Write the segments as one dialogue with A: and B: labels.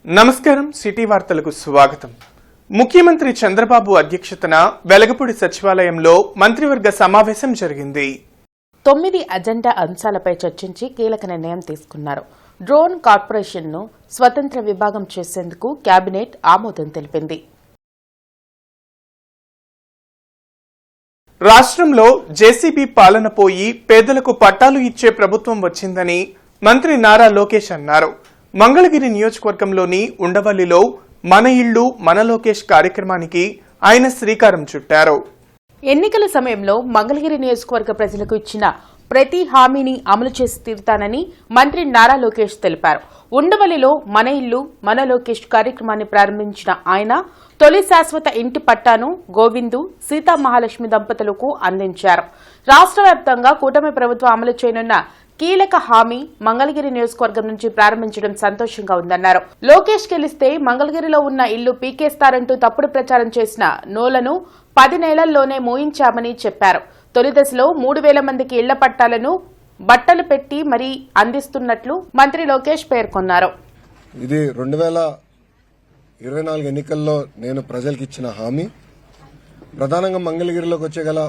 A: నమస్కారం. సిటీ వార్తలకు స్వాగతం. ముఖ్యమంత్రి చంద్రబాబు అధ్యక్షతన వెలగపూడి సచివాలయంలో మంత్రివర్గ సమావేశం జరిగింది.
B: 9 అజెండా అంశాలపై చర్చించి కీలక నిర్ణయం తీసుకున్నారు. డ్రోన్ కార్పొరేషన్ను స్వతంత్ర విభాగం చేసేందుకు కేబినెట్ ఆమోదం తెలిపింది.
A: రాష్ట్రంలో జేసీబీ పాలన పోయి పేదలకు పట్టాలు ఇచ్చే ప్రభుత్వం వచ్చిందని మంత్రి నారా లోకేష్ అన్నారు. మంగళగిరి నియోజకవర్గంలోని ఉండవల్లిలో మన ఇళ్లు మన లోకేష్ కార్యక్రమానికి ఆయన శ్రీకారం చుట్టారు.
B: ఎన్నికల సమయంలో మంగళగిరి నియోజకవర్గ ప్రజలకు ఇచ్చిన ప్రతి హామీని అమలు చేసి తీరుతానని మంత్రి నారా లోకేష్ తెలిపారు. ఉండవల్లిలో మన ఇల్లు మన లోకేష్ కార్యక్రమాన్ని ప్రారంభించిన ఆయన తొలి శాశ్వత ఇంటి పట్టాను గోవిందు సీతా మహాలక్ష్మి దంపతులకు అందించారు. రాష్ట్ర వ్యాప్తంగా కూటమి ప్రభుత్వం అమలు చేయనున్న కీలక హామీ మంగళగిరి నియోజకవర్గం నుంచి ప్రారంభించడం సంతోషంగా ఉందన్నారు. లోకేష్ గెలిస్తే మంగళగిరిలో ఉన్న ఇల్లు పీకేస్తారంటూ తప్పుడు ప్రచారం చేసిన నోలను 10 నెలల్లోనే మోయించామని చెప్పారు. తొలి దశలో 3,000 మందికి ఇళ్ల పట్టాలను బట్టలు పెట్టి మరీ అందిస్తున్నట్లు మంత్రి లోకేష్ పేర్కొన్నారు.
C: ఇది 2024 ఎన్నికల్లో నేను ప్రజలకు ఇచ్చిన హామీ. ప్రధానంగా మంగళగిరిలోకి వచ్చేగల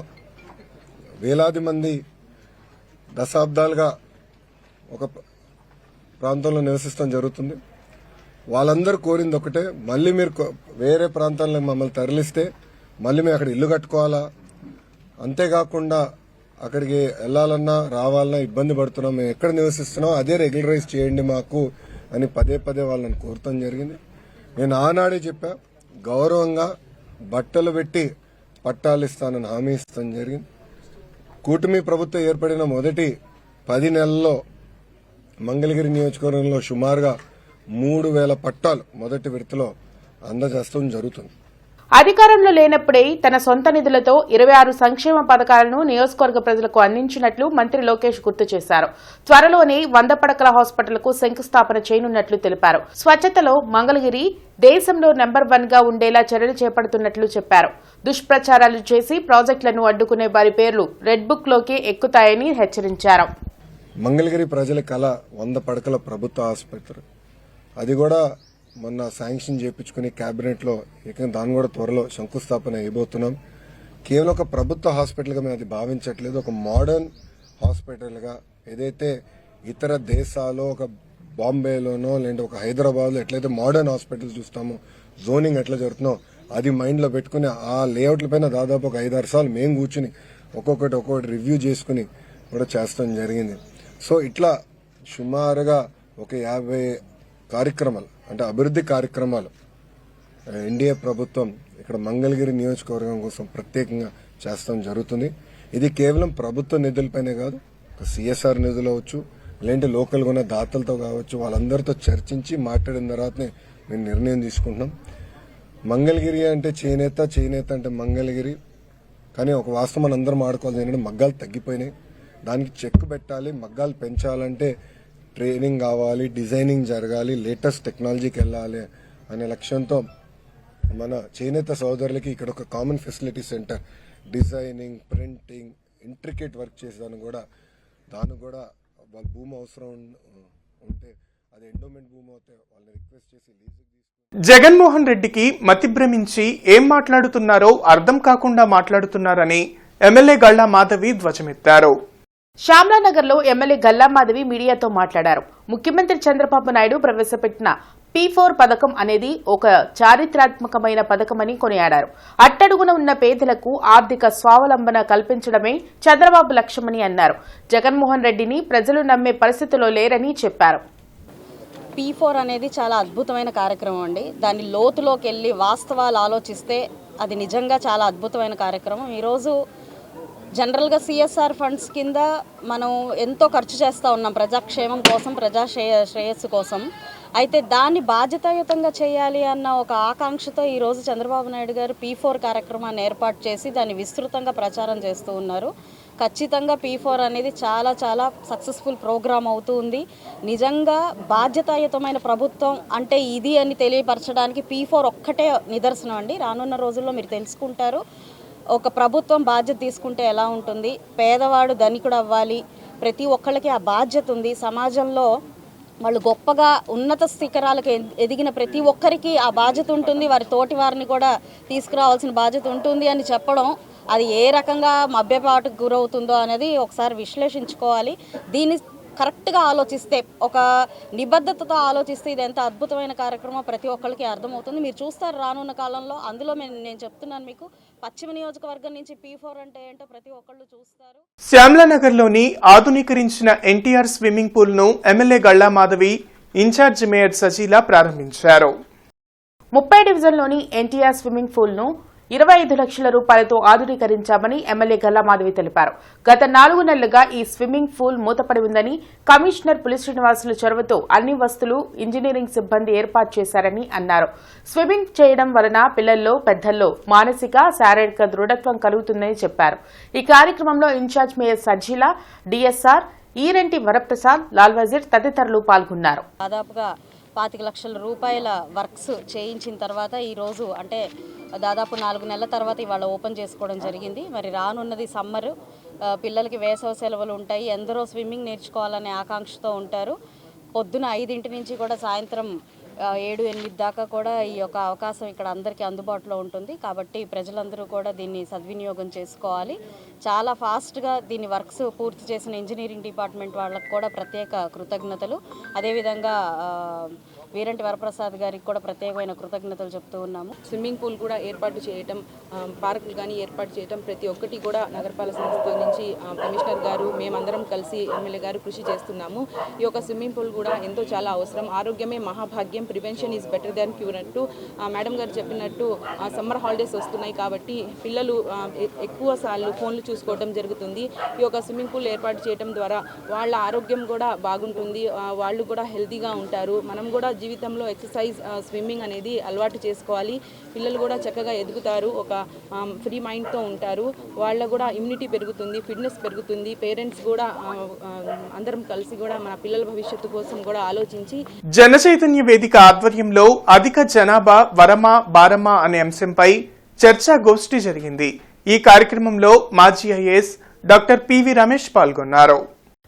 C: వేలాది మంది దశాబ్దాలుగా ఒక ప్రాంతంలో నివసిస్తాం జరుగుతుంది. వాళ్ళందరూ కోరింది ఒకటే, మళ్ళీ మీరు వేరే ప్రాంతాల్లో మమ్మల్ని తరలిస్తే మళ్ళీ మేము అక్కడ ఇల్లు కట్టుకోవాలా, అంతేకాకుండా అక్కడికి వెళ్లాలన్నా రావాలన్నా ఇబ్బంది పడుతున్నాం, మేము ఎక్కడ నివసిస్తున్నాం అదే రెగ్యులరైజ్ చేయండి మాకు అని పదే వాళ్ళని కోరటం జరిగింది. నేను ఆనాడే చెప్పా, గౌరవంగా బట్టలు పెట్టి పట్టాలు ఇస్తానని హామీ ఇస్తాను జరిగింది. కూటమి ప్రభుత్వం ఏర్పడిన మొదటి 10 నెలల్లో మంగళగిరి నియోజకవర్గంలో సుమారుగా 3,000 పట్టాలు మొదటి విడతలో అందజేస్తడం జరుగుతుంది.
B: అధికారంలో లేనప్పుడే తన సొంత నిధులతో 26 సంక్షేమ పథకాలను నియోజకవర్గ ప్రజలకు అందించినట్లు మంత్రి లోకేష్ గుర్తు చేశారు. త్వరలోనే 100 పడకల హాస్పిటల్కు శంకుస్థాపన చేయనున్నట్లు తెలిపారు. స్వచ్ఛతలో మంగళగిరి దేశంలో నెంబర్ 1 గా ఉండేలా చర్యలు చేపడుతున్నట్లు చెప్పారు. దుష్ప్రచారాలు చేసి ప్రాజెక్టులను అడ్డుకునే వారి పేర్లు రెడ్ బుక్ లోకి ఎక్కుతాయని హెచ్చరించారు.
C: మంగళగిరి ప్రజల కళ 100 పడకల ప్రభుత్వ ఆసుపత్రి, అది కూడా మొన్న శాంక్షన్ చేయించుకుని కేబినెట్ లో దాన్ని కూడా త్వరలో శంకుస్థాపన అయిపోతున్నాం. కేవలం ఒక ప్రభుత్వ హాస్పిటల్ గా మేము అది భావించట్లేదు, ఒక మోడర్న్ హాస్పిటల్ గా. ఏదైతే ఇతర దేశాల్లో ఒక బాంబేలోనో లేదంటే ఒక హైదరాబాద్ లో ఎట్లయితే మోడర్న్ హాస్పిటల్ చూస్తామో, జోనింగ్ ఎట్లా జరుగుతుందో అది మైండ్ లో పెట్టుకుని ఆ లేఅవుట్ల పైన దాదాపు ఒక 5-6 సార్లు మేము కూర్చుని ఒక్కొక్కటి రివ్యూ చేసుకుని కూడా చేస్తాం జరిగింది. సో ఇట్లా సుమారుగా ఒక 50 కార్యక్రమాలు, అంటే అభివృద్ధి కార్యక్రమాలు ఎన్డీఏ ప్రభుత్వం ఇక్కడ మంగళగిరి నియోజకవర్గం కోసం ప్రత్యేకంగా చేస్తాం జరుగుతుంది. ఇది కేవలం ప్రభుత్వ నిధులపైనే కాదు, సిఎస్ఆర్ నిధులు అవచ్చు, లేదంటే లోకల్గా ఉన్న దాతలతో కావచ్చు, వాళ్ళందరితో చర్చించి మాట్లాడిన తర్వాతనే మేము నిర్ణయం తీసుకుంటున్నాం. మంగళగిరి అంటే చేనేత అంటే మంగళగిరి. కానీ ఒక వాస్తవం అందరం ఆడుకోవాలి ఏంటంటే మగ్గాలు తగ్గిపోయినాయి, దానికి చెక్ పెట్టాలి. మగ్గాలు పెంచాలంటే ట్రైనింగ్ కావాలి, డిజైనింగ్ జరగాలి, లేటెస్ట్ టెక్నాలజీకి వెళ్ళాలి అనే లక్ష్యంతో మన చేనేత సోదరులకి ఇక్కడ ఒక common facility centre, designing, printing, intricate work చేసేదాన్ని కూడా దానికి కూడా వాళ్ళ భూమి అవసరం ఉంటే అది ఎండోమెంట్ భూమి అవుతే వాళ్ళని రిక్వెస్ట్ చేసి లీజుకి
A: జగన్మోహన్ రెడ్డికి మతి భ్రమించి ఏం మాట్లాడుతున్నారో అర్థం కాకుండా మాట్లాడుతున్నారని ఎమ్మెల్యే గల్లా మాధవి ధ్వజమెత్తారు.
B: శ్యామలానగర్ లో ఎమ్మెల్యే గల్లా మాధవి మీడియాతో మాట్లాడారు. ముఖ్యమంత్రి చంద్రబాబు నాయుడు ప్రవేశపెట్టిన P4 పథకం అనేది ఒక చారిత్రాత్మకమైన పథకమని కొనియాడారు. అట్టడుగున ఉన్న పేదలకు ఆర్థిక స్వావలంబన కల్పించడమే చంద్రబాబు లక్ష్యమని అన్నారు. జగన్మోహన్ రెడ్డిని ప్రజలు నమ్మే పరిస్థితిలో లేరని చెప్పారు.
D: P4 అనేది చాలా అద్భుతమైన కార్యక్రమం అండి. దాని లోతులోకి వెళ్ళి వాస్తవాలు ఆలోచిస్తే అది నిజంగా చాలా అద్భుతమైన కార్యక్రమం. ఈరోజు జనరల్గా సిఎస్ఆర్ ఫండ్స్ కింద మనం ఎంతో ఖర్చు చేస్తూ ఉన్నాం ప్రజాక్షేమం కోసం, శ్రేయస్సు కోసం. అయితే దాన్ని బాధ్యతాయుతంగా చేయాలి అన్న ఒక ఆకాంక్షతో ఈరోజు చంద్రబాబు నాయుడు గారు P4 కార్యక్రమాన్ని ఏర్పాటు చేసి దాన్ని విస్తృతంగా ప్రచారం చేస్తూ ఉన్నారు. ఖచ్చితంగా P4 అనేది చాలా సక్సెస్ఫుల్ ప్రోగ్రామ్ అవుతూ ఉంది. నిజంగా బాధ్యతాయుతమైన ప్రభుత్వం అంటే ఇది అని తెలియపరచడానికి P4 ఒక్కటే నిదర్శనం అండి. రానున్న రోజుల్లో మీరు తెలుసుకుంటారు ఒక ప్రభుత్వం బాధ్యత తీసుకుంటే ఎలా ఉంటుంది. పేదవాడు ధనికుడు అవ్వాలి, ప్రతి ఒక్కళ్ళకి ఆ బాధ్యత ఉంది. సమాజంలో వాళ్ళు గొప్పగా ఉన్నత శిఖరాలకు ఎదిగిన ప్రతి ఒక్కరికి ఆ బాధ్యత ఉంటుంది, వారి తోటి వారిని కూడా తీసుకురావాల్సిన బాధ్యత ఉంటుంది అని చెప్పడం అది ఏ రకంగా మభ్యపాటుకు గురవుతుందో అనేది ఒకసారి విశ్లేషించుకోవాలి. దీన్ని కరెక్ట్గా ఆలోచిస్తే, ఒక నిబద్ధతతో ఆలోచిస్తే ఇది ఎంత అద్భుతమైన కార్యక్రమం ప్రతి ఒక్కరికి అర్థమవుతుంది. మీరు చూస్తారు రానున్న కాలంలో. అందులో నేను చెప్తున్నాను మీకు, పశ్చిమ నియోజకవర్గం నుంచి P4 అంటే ఏంటో ప్రతి ఒక్కళ్ళు చూస్తారు.
A: శ్యామలానగర్లోని ఆధునీకరించిన ఎన్టీఆర్ స్విమ్మింగ్ పూల్ ను MLA Galla Madhavi, in charge mayor Sajila ప్రారంభించారు.
B: 30 డివిజన్లోని ఎన్టీఆర్ స్విమ్మింగ్ పూల్ ను 25 లక్షల రూపాయలతో ఆధునీకరించామని ఎమ్మెల్యే గల్లా మాధవి తెలిపారు. గత 4 నెలలుగా ఈ స్విమ్మింగ్ పూల్ మూతపడి ఉందని, కమిషనర్ పులి శ్రీనివాసుల చొరవతో అన్ని వస్తువులు, ఇంజనీరింగ్ సిబ్బంది ఏర్పాటు చేశారని అన్నారు. స్విమ్మింగ్ చేయడం వలన పిల్లల్లో, పెద్దల్లో మానసిక, శారీరక దృఢత్వం కలుగుతుందని చెప్పారు. ఈ కార్యక్రమంలో incharge mayor Sajila, DSR, ఈరెంటి Varaprasad, Lal Wazir తదితరులు పాల్గొన్నారు.
D: దాదాపుగా 25 లక్షల రూపాయల వర్క్స్ చేయించిన తర్వాత ఈరోజు అంటే దాదాపు 4 నెలల తర్వాత ఇవాళ ఓపెన్ చేసుకోవడం జరిగింది. మరి రానున్నది సమ్మర్, పిల్లలకి వేసవి సెలవులు ఉంటాయి. ఎందరో స్విమ్మింగ్ నేర్చుకోవాలనే ఆకాంక్షతో ఉంటారు. పొద్దున 5 నుంచి కూడా సాయంత్రం 7-8 దాకా కూడా ఈ యొక్క అవకాశం ఇక్కడ అందరికీ అందుబాటులో ఉంటుంది. కాబట్టి ప్రజలందరూ కూడా దీన్ని సద్వినియోగం చేసుకోవాలి. చాలా ఫాస్ట్గా దీన్ని వర్క్స్ పూర్తి చేసిన ఇంజనీరింగ్ డిపార్ట్మెంట్ వాళ్ళకు కూడా ప్రత్యేక కృతజ్ఞతలు. అదేవిధంగా వీరంటి వరప్రసాద్ గారికి కూడా ప్రత్యేకమైన కృతజ్ఞతలు చెప్తూ ఉన్నాము.
E: స్విమ్మింగ్ పూల్ కూడా ఏర్పాటు చేయటం, పార్కులు కానీ ఏర్పాటు చేయటం ప్రతి ఒక్కటి కూడా నగరపాలక సంస్థ నుంచి కమిషనర్ గారు, మేమందరం కలిసి ఎమ్మెల్యే గారు కృషి చేస్తున్నాము. ఈ యొక్క స్విమ్మింగ్ పూల్ కూడా ఎంతో చాలా అవసరం. ఆరోగ్యమే మహాభాగ్యం, prevention is better than cure అంటూ మేడం గారు చెప్పినట్టు సమ్మర్ హాలిడేస్ వస్తున్నాయి కాబట్టి పిల్లలు ఎక్కువ సార్లు ఫోన్లు చూసుకోవడం జరుగుతుంది. ఈ యొక్క స్విమ్మింగ్ పూల్ ఏర్పాటు చేయడం ద్వారా వాళ్ళ ఆరోగ్యం కూడా బాగుంటుంది, వాళ్ళు కూడా హెల్తీగా ఉంటారు. మనం కూడా జీవితంలో ఎక్సర్సైజ్, స్విమ్మింగ్ అనేది అలవాటు చేసుకోవాలి. పిల్లలు కూడా చక్కగా ఎదుగుతారు, ఒక ఫ్రీ మైండ్తో ఉంటారు. వాళ్ళ కూడా ఇమ్యూనిటీ పెరుగుతుంది, ఫిట్నెస్ పెరుగుతుంది. పేరెంట్స్ కూడా అందరం కలిసి కూడా మన పిల్లల భవిష్యత్తు కోసం కూడా ఆలోచించి
A: జన చైతన్య వేదిక ఆధ్వర్యంలో అధిక జనాభా వరమా బారమా అనే అంశంపై చర్చా గోష్ఠి జరిగింది. ఈ కార్యక్రమంలో మాజీ ఐఏఎస్ డాక్టర్ పివి రమేష్ పాల్గొన్నారు.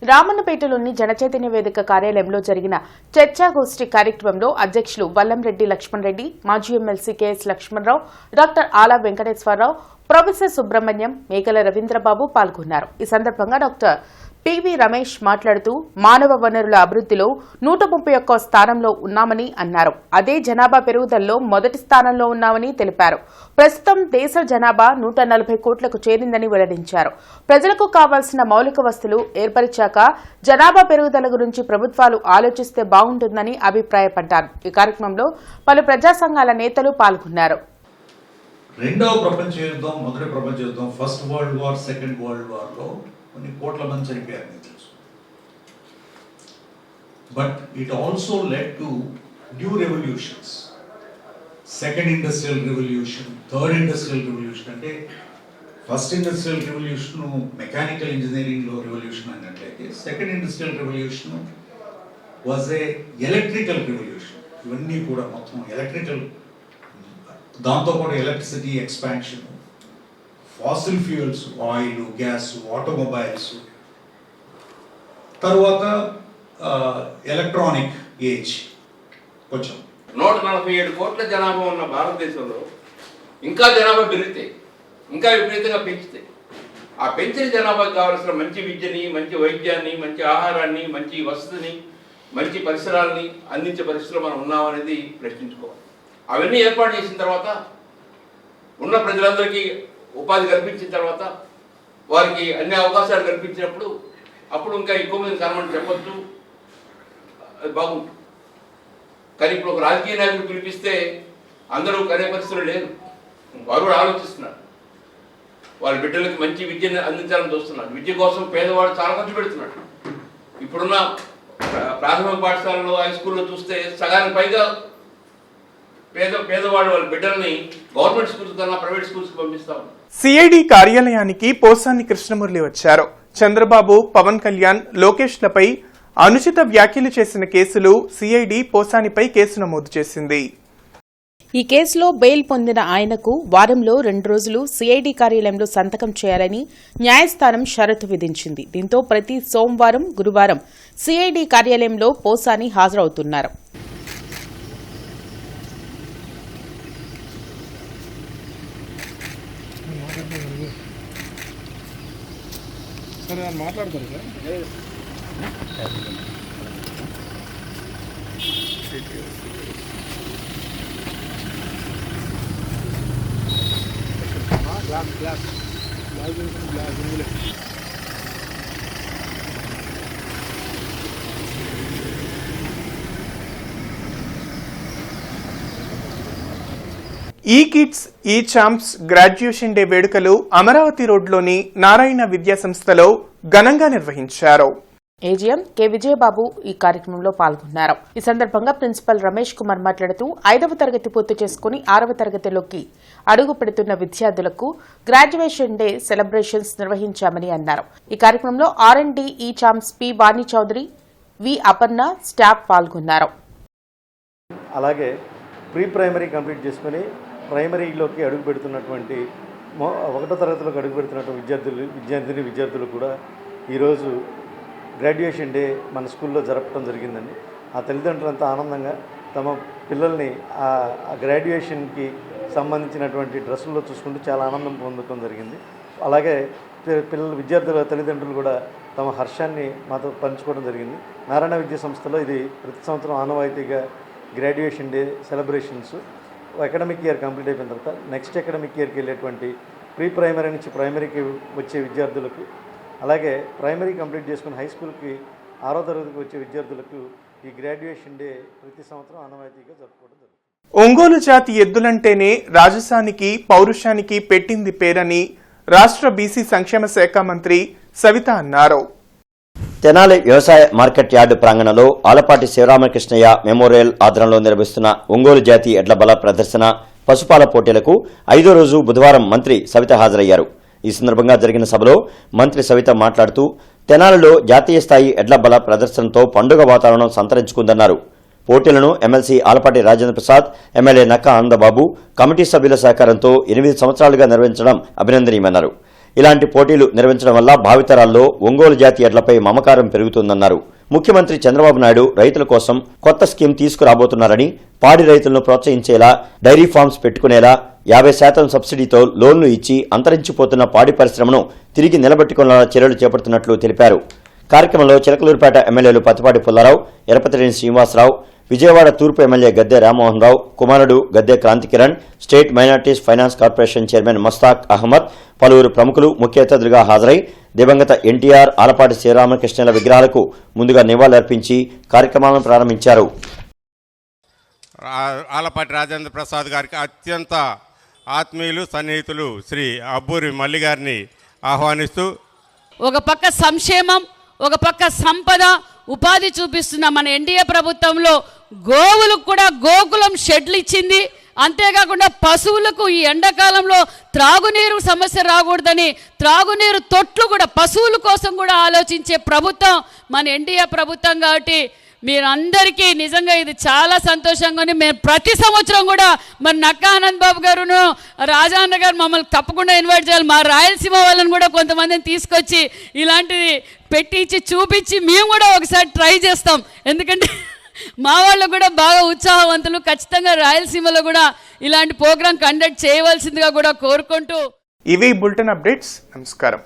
B: రామన్నపేటలోని జనచైతన్య వేదిక కార్యాలయంలో జరిగిన చర్చాగోష్ఠి కార్యక్రమంలో అధ్యక్షులు వల్లంరెడ్డి లక్ష్మణ్ రెడ్డి, మాజీ ఎమ్మెల్సీ కెఎస్ లక్ష్మణరావు, డాక్టర్ ఆలా వెంకటేశ్వరరావు, ప్రొఫెసర్ సుబ్రహ్మణ్యం, మేకల రవీంద్రబాబు పాల్గొన్నారు. ఈ సందర్భంగా డాక్టర్ పివి రమేష్ మాట్లాడుతూ మానవ వనరుల అభివృద్ధిలో 131వ స్థానంలో ఉన్నామని అన్నారు. అదే జనాభా పెరుగుదలలో మొదటి స్థానంలో ఉన్నామని తెలిపారు. ప్రస్తుతం దేశ జనాభా 140 కోట్లకు చేరిందని వెల్లడించారు. ప్రజలకు కావాల్సిన మౌలిక వస్తువులు ఏర్పరిచాక జనాభా పెరుగుదల గురించి ప్రభుత్వాలు ఆలోచిస్తే బాగుంటుందని అభిప్రాయపడ్డారు. ఈ కార్యక్రమంలో పలు ప్రజా సంఘాల నేతలు పాల్గొన్నారు.
F: రెండవ ప్రపంచ యుద్ధం, మొదటి ప్రపంచ యుద్ధం, first world war, second world వార్లో కొన్ని కోట్ల మంది చనిపోయారు మీకు తెలుసు. But it also led to new revolutions. Second industrial revolution, third industrial revolution. అంటే ఫస్ట్ ఇండస్ట్రియల్ రెవల్యూషన్ మెకానికల్ ఇంజనీరింగ్లో రెవల్యూషన్ అన్నట్లయితే, second industrial revolution was a electrical revolution. ఇవన్నీ కూడా మొత్తం ఎలక్ట్రికల్, దాంతో కూడా electricity expansion, fossil fuels, oil, gas, automobiles, తర్వాత electronic age. కొంచెం
G: 147 కోట్ల జనాభా ఉన్న భారతదేశంలో ఇంకా జనాభా పెరిగితే, ఇంకా విపరీతంగా పెంచితే, ఆ పెంచిన జనాభాకి కావాల్సిన మంచి విద్యని, మంచి వైద్యాన్ని, మంచి ఆహారాన్ని, మంచి వసతిని, మంచి పరిసరాలని అందించే పరిస్థితిలో మనం ఉన్నామనేది ప్రశ్నించుకోవాలి. అవన్నీ ఏర్పాటు చేసిన తర్వాత, ఉన్న ప్రజలందరికీ ఉపాధి కల్పించిన తర్వాత, వారికి అన్ని అవకాశాలు కల్పించినప్పుడు అప్పుడు ఇంకా ఎక్కువ మంది కనమని చెప్పొచ్చు, అది బాగుంటుంది. కానీ ఇప్పుడు ఒక రాజకీయ నాయకుడు పిలిపిస్తే అందరూ కనే పరిస్థితులు లేరు. వారు కూడా ఆలోచిస్తున్నారు, వాళ్ళ బిడ్డలకి మంచి విద్యను అందించాలని చూస్తున్నారు. విద్య కోసం పేదవాడు చాలా ఖర్చు పెడుతున్నాడు. ఇప్పుడున్న ప్రాథమిక పాఠశాలలో, హై స్కూల్లో చూస్తే సగానికి పైగా పేదవాడు వాళ్ళ బిడ్డల్ని గవర్నమెంట్ స్కూల్స్ కన్నా ప్రైవేట్ స్కూల్స్ కి పంపిస్తాం.
A: సిఐడి కార్యాలయానికి పోసాని కృష్ణమురళి వచ్చారు. చంద్రబాబు, పవన్ కళ్యాణ్, లోకేష్లపై అనుచిత వ్యాఖ్యలు చేసిన కేసులు సిఐడి పోసానిపై కేసు నమోదు చేసింది.
B: ఈ కేసులో బెయిల్ పొందిన ఆయనకు వారంలో 2 రోజులు సిఐడి కార్యాలయంలో సంతకం చేయాలని న్యాయస్థానం షరతు విధించింది. దీంతో ప్రతి సోమవారం, గురువారం సిఐడి కార్యాలయంలో పోసాని హాజరవుతున్నారు.
A: ఈ కిడ్స్ ఈ ఛాంప్స్ గ్రాడ్యుయేషన్ డే వేడుకలు అమరావతి రోడ్లోని నారాయణ విద్యా సంస్థలో ఘనంగా నిర్వహించారు.
B: ఏజీఎం కె విజయబాబు ఈ కార్యక్రమంలో పాల్గొన్నారు. ఈ సందర్భంగా ప్రిన్సిపల్ రమేష్ కుమార్ మాట్లాడుతూ 5వ తరగతి పూర్తి చేసుకుని 6వ తరగతిలోకి అడుగు పెడుతున్న విద్యార్థులకు గ్రాడ్యుయేషన్ డే సెలబ్రేషన్స్ నిర్వహించామని అన్నారు. ఈ కార్యక్రమంలో R&D ఈ ఛాంప్స్ పి వాణి చౌదరి, వి అపర్ణ స్టాఫ్ పాల్గొన్నారు.
H: అలాగే ప్రీ ప్రైమరీ కంప్లీట్ చేసుకుని ప్రైమరీలోకి అడుగు పెడుతున్నటువంటి 1వ తరగతిలోకి అడుగు పెడుతున్నటువంటి విద్యార్థులు కూడా ఈరోజు గ్రాడ్యుయేషన్ డే మన స్కూల్లో జరపడం జరిగిందండి. ఆ తల్లిదండ్రులంతా ఆనందంగా తమ పిల్లల్ని ఆ గ్రాడ్యుయేషన్కి సంబంధించినటువంటి డ్రెస్సుల్లో చూసుకుంటూ చాలా ఆనందం పొందడం జరిగింది. అలాగే విద్యార్థుల తల్లిదండ్రులు కూడా తమ హర్షాన్ని మాతో పంచుకోవడం జరిగింది. నారాయణ విద్యా సంస్థలో ఇది ప్రతి సంవత్సరం ఆనవాయితీగా graduation day celebrations academic year complete అయిపోయిన తర్వాత నెక్స్ట్ అకాడమిక్ ఇయర్కి వెళ్ళేటువంటి ప్రీ ప్రైమరీ నుంచి ప్రైమరీకి వచ్చే విద్యార్థులకు, అలాగే ప్రైమరీ కంప్లీట్ చేసుకుని హై స్కూల్కి 6వ తరగతికి వచ్చే విద్యార్థులకు ఈ గ్రాడ్యుయేషన్ డే ప్రతి సంవత్సరం ఆనవాయితీగా జరుపుకోవడం జరుగుతుంది.
A: ఒంగోలు జాతి ఎద్దులంటేనే రాజసానికి, పౌరుషానికి పెట్టింది పేరని రాష్ట్ర బీసీ సంక్షేమ శాఖ మంత్రి సవిత అన్నారు.
I: తెనాలి వ్యవసాయ మార్కెట్ యార్డు ప్రాంగణంలో ఆలపాటి శివరామకృష్ణయ్య మెమోరియల్ ఆధ్వర్యంలో నిర్వహిస్తున్న ఒంగోలు జాతి ఎడ్ల బల ప్రదర్శన, పశుపాల పోటీలకు 5వ రోజు బుధవారం మంత్రి సవిత హాజరయ్యారు. ఈ సందర్భంగా జరిగిన సభలో మంత్రి సవిత మాట్లాడుతూ తెనాలిలో జాతీయ స్థాయి ఎడ్ల బల ప్రదర్శనతో పండుగ వాతావరణం సంతరించుకుందన్నారు. పోటీలను MLC Alapati Rajendra Prasad, MLA Nakka Anandababu committee సభ్యుల సహకారంతో 8 సంవత్సరాలుగా నిర్వహించడం అభినందనీయమన్నారు. ఇలాంటి పోటీలు నిర్వహించడం వల్ల భావితరాల్లో ఒంగోలు జాతి ఎడ్లపై మమకారం పెరుగుతుందన్నారు. ముఖ్యమంత్రి చంద్రబాబు నాయుడు రైతుల కోసం కొత్త స్కీమ్ తీసుకురాబోతున్నారని, పాడి రైతులను ప్రోత్సహించేలా డైరీ ఫార్మ్స్ పెట్టుకునేలా 50% సబ్సిడీతో లోన్లు ఇచ్చి అంతరించిపోతున్న పాడి పరిశ్రమను తిరిగి నిలబెట్టుకునేలా చర్యలు చేపడుతున్నట్లు తెలిపారు. కార్యక్రమంలో చిలకలూరుపేట ఎమ్మెల్యేలు పత్తిపాటి పుల్లారావు, ఎరపతిరేని శ్రీనివాసరావు, విజయవాడ తూర్పు ఎమ్మెల్యే గద్దె రామ్మోహన్ రావు, కుమారుడు Gadde Kranthikiran, state minorities finance corporation chairman Mastaq Ahmed, పలువురు ప్రముఖులు ముఖ్య అతిథులుగా హాజరై దివంగత ఎన్టీఆర్, ఆలపాటి శ్రీరామకృష్ణుల విగ్రహాలకు ముందుగా నివాళులర్పించి కార్యక్రమాలను ప్రారంభించారు.
J: ఆలపాటి రాజేంద్ర ప్రసాద్ గారికి అత్యంత ఆత్మీయులు, సన్నిహితులు శ్రీ అబ్బూరి మల్లి గారిని ఆహ్వానిస్తూ,
K: ఒక పక్క సంక్షేమం, ఒక పక్క సంపద, ఉపాధి చూపిస్తున్న మన ఎన్డీఏ ప్రభుత్వంలో గోవులకు కూడా గోకులం షెడ్లు ఇచ్చింది. అంతేకాకుండా పశువులకు ఈ ఎండాకాలంలో త్రాగునీరు సమస్య రాకూడదని త్రాగునీరు తొట్లు కూడా పశువుల కోసం కూడా ఆలోచించే ప్రభుత్వం మన ఎన్డీఏ ప్రభుత్వం. కాబట్టి మీరందరికీ నిజంగా ఇది చాలా సంతోషంగా ఉంది. మేము ప్రతి సంవత్సరం కూడా మరి నక్కా ఆనంద్ బాబు గారును రాజాన్న గారు మమ్మల్ని తప్పకుండా ఇన్వైట్ చేయాలి. మా రాయలసీమ వాళ్ళని కూడా కొంతమందిని తీసుకొచ్చి ఇలాంటిది పెట్టించి చూపించి మేము కూడా ఒకసారి ట్రై చేస్తాం. ఎందుకంటే మా వాళ్ళు కూడా బాగా ఉత్సాహవంతులు. ఖచ్చితంగా రాయలసీమలో కూడా ఇలాంటి ప్రోగ్రాం కండక్ట్ చేయవలసిందిగా కూడా కోరుకుంటూ
A: ఇవి బులెటిన్ అప్డేట్స్. నమస్కారం.